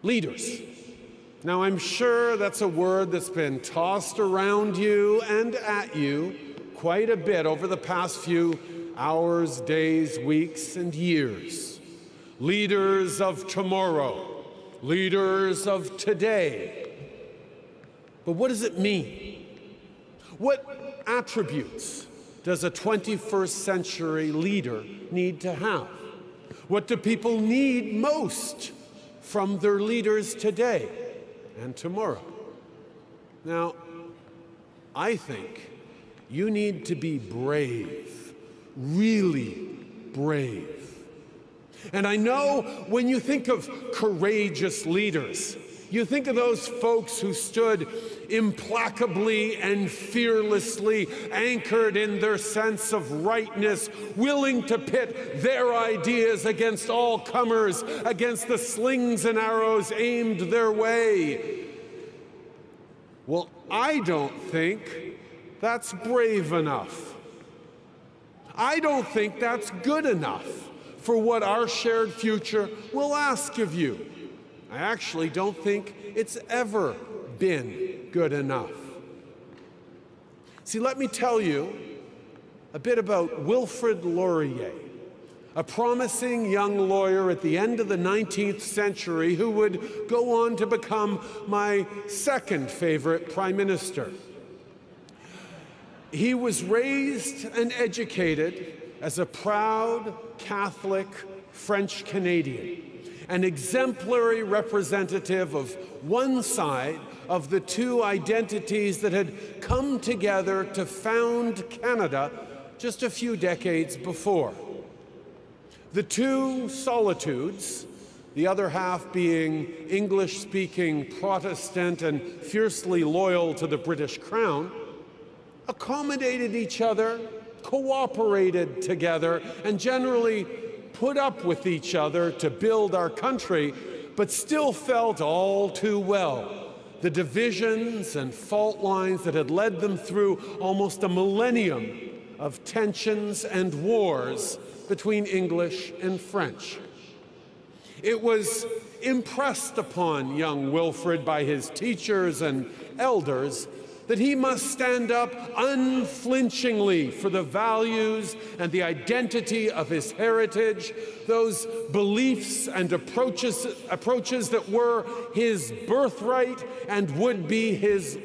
Leaders. Now, I'm sure that's a word that's been tossed around you and at you quite a bit over the past few hours, days, weeks, and years. Leaders of tomorrow, leaders of today. But what does it mean? What attributes does a 21st century leader need to have? What do people need most from their leaders today and tomorrow? Now, I think you need to be brave, really brave. And I know when you think of courageous leaders, you think of those folks who stood implacably and fearlessly anchored in their sense of rightness, willing to pit their ideas against all comers, against the slings and arrows aimed their way. Well, I don't think that's brave enough. I don't think that's good enough for what our shared future will ask of you. I actually don't think it's ever been good enough. See, let me tell you a bit about Wilfrid Laurier, a promising young lawyer at the end of the 19th century who would go on to become my second favorite prime minister. He was raised and educated as a proud Catholic French Canadian, an exemplary representative of one side of the two identities that had come together to found Canada just a few decades before. The two solitudes, the other half being English-speaking Protestant and fiercely loyal to the British Crown, accommodated each other, cooperated together, and generally put up with each other to build our country, but still felt all too well the divisions and fault lines that had led them through almost a millennium of tensions and wars between English and French. It was impressed upon young Wilfrid by his teachers and elders that he must stand up unflinchingly for the values and the identity of his heritage, those beliefs and approaches that were his birthright and would be his